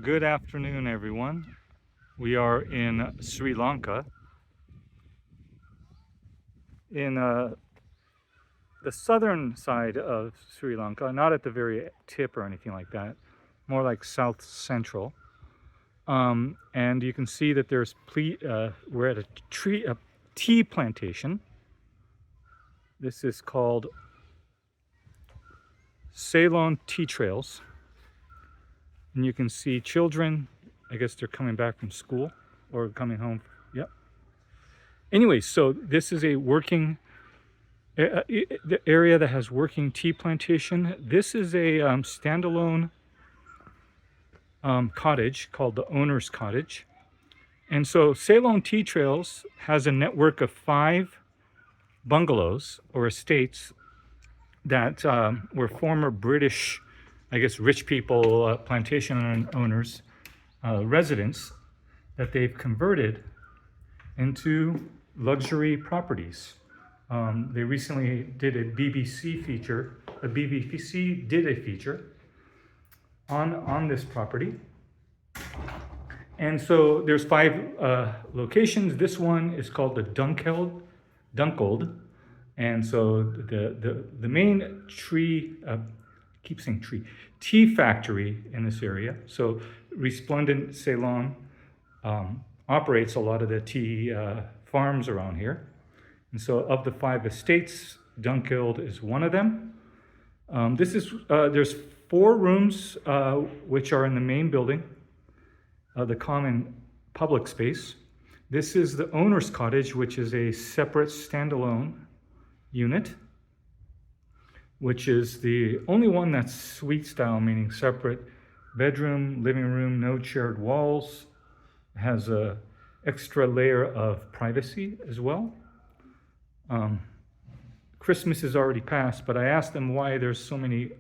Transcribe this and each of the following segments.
Good afternoon, everyone. We are in Sri Lanka, in the southern side of Sri Lanka, not at the very tip or anything like that, more like south central. And you can see that we're at a tea plantation. This is called Ceylon Tea Trails. And you can see children, I guess they're coming back from school or coming home. Yep. Anyway, so this is a working the area that has working tea plantation. This is a standalone cottage called the owner's cottage. And so Ceylon Tea Trails has a network of 5 bungalows or estates that were former British, I guess, rich people, plantation owners, residents that they've converted into luxury properties. They recently did a BBC feature. The BBC did a feature on this property. And so there's 5 locations. This one is called the Dunkeld. And so the main tea factory in this area. So Resplendent Ceylon operates a lot of the tea farms around here. And so of the 5 estates, Dunkeld is one of them. There's 4 rooms which are in the main building, the common public space. This is the owner's cottage, which is a separate standalone unit, which is the only one that's suite style, meaning separate bedroom, living room, no shared walls. It has a extra layer of privacy as well. Christmas is already passed, but I asked them why there's so many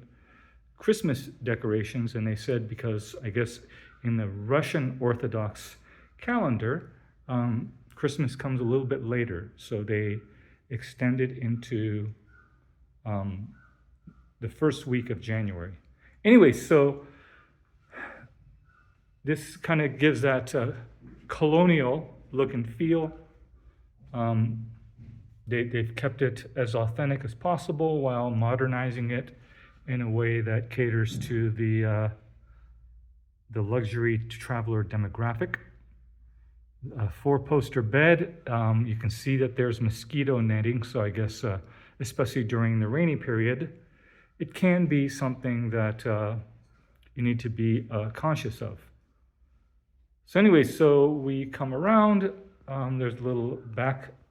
Christmas decorations, and they said because I guess in the Russian Orthodox calendar, Christmas comes a little bit later, so they extend it into the first week of January. Anyway, so this kind of gives that colonial look and feel. They've kept it as authentic as possible while modernizing it in a way that caters to the luxury traveler demographic. A 4-poster bed. You can see that there's mosquito netting, so I guess especially during the rainy period, it can be something that you need to be conscious of. So anyway, so we come around. There's a little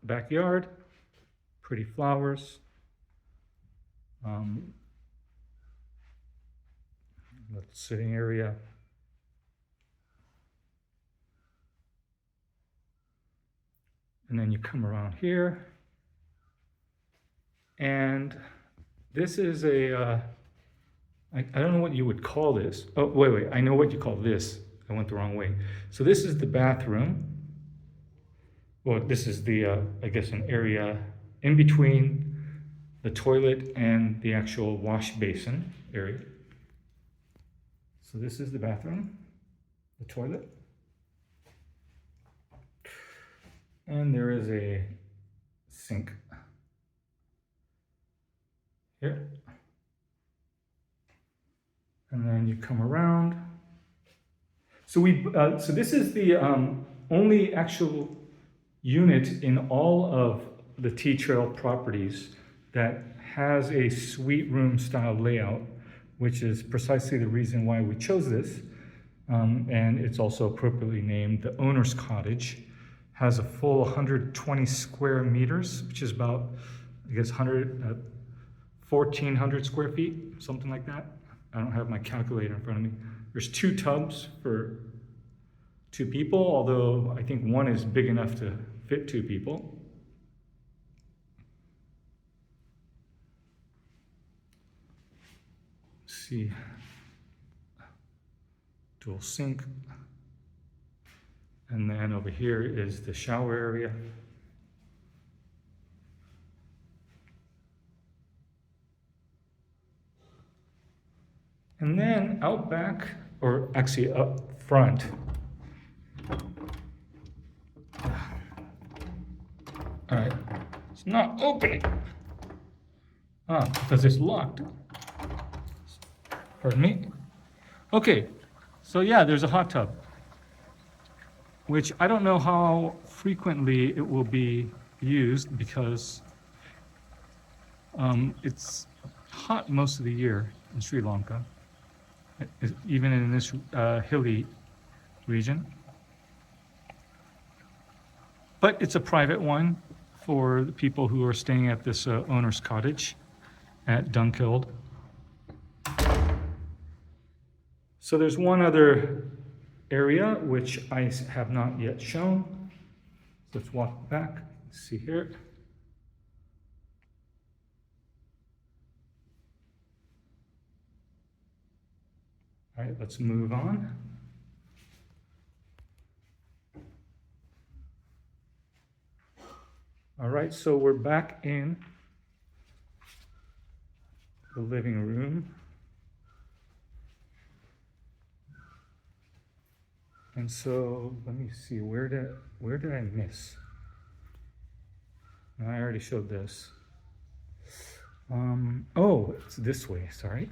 backyard. Pretty flowers. Little sitting area. And then you come around here. And this is I don't know what you would call this. Oh, wait, I know what you call this. I went the wrong way. So this is the bathroom. Well, this is I guess an area in between the toilet and the actual wash basin area. So this is the bathroom, the toilet. And there is a sink here. And then you come around. So so this is the only actual unit in all of the tea trail properties that has a suite room style layout, which is precisely the reason why we chose this. And it's also appropriately named the owner's cottage. Has a full 120 square meters, which is about, I guess, 1,400 square feet, something like that. I don't have my calculator in front of me. There's 2 tubs for 2 people, although I think one is big enough to fit 2 people. Let's see, dual sink. And then over here is the shower area. And then out back, or actually up front. All right, it's not opening. Because it's locked. Pardon me. Okay, so yeah, there's a hot tub, which I don't know how frequently it will be used because it's hot most of the year in Sri Lanka, even in this hilly region. But it's a private one for the people who are staying at this owner's cottage at Dunkeld. So there's one other area which I have not yet shown. Let's walk back. Let's see here. All right, let's move on. All right, so we're back in the living room. And so let me see, where did I miss? No, I already showed this. Oh, it's this way, sorry.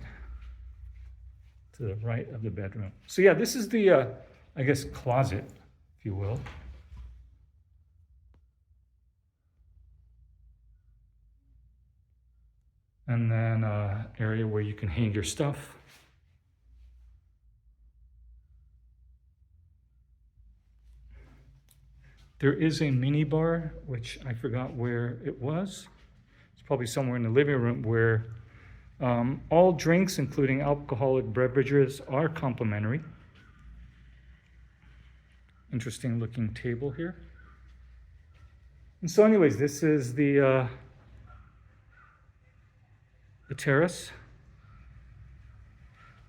To the right of the bedroom. So yeah, this is the, I guess, closet, if you will. And then area where you can hang your stuff. There is a mini bar, which I forgot where it was. It's probably somewhere in the living room where all drinks, including alcoholic beverages, are complimentary. Interesting looking table here. And so anyways, this is the terrace.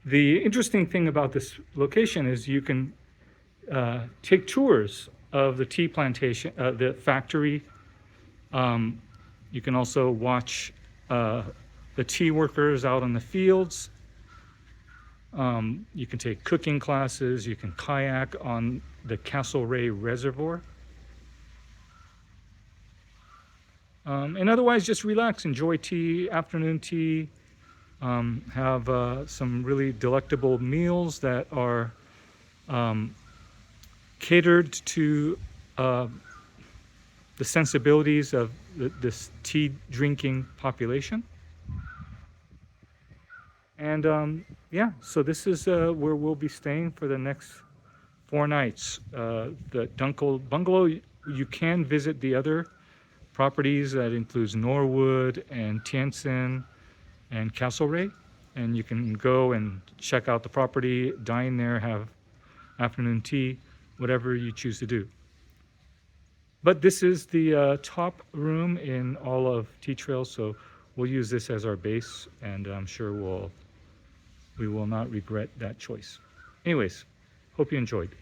The interesting thing about this location is you can take tours of the tea plantation, the factory. You can also watch the tea workers out in the fields. You can take cooking classes. You can kayak on the Castlereagh Reservoir. And otherwise, just relax, enjoy tea, afternoon tea, have some really delectable meals that are catered to the sensibilities of this tea drinking population. And yeah, so this is where we'll be staying for the next 4 nights. The Dunkeld Bungalow, you can visit the other properties. That includes Norwood and Tientsin and Castlereagh, and you can go and check out the property, dine there, have afternoon tea, whatever you choose to do. But this is the top room in all of Tea Trails, so we'll use this as our base, and I'm sure we will not regret that choice. Anyways, hope you enjoyed.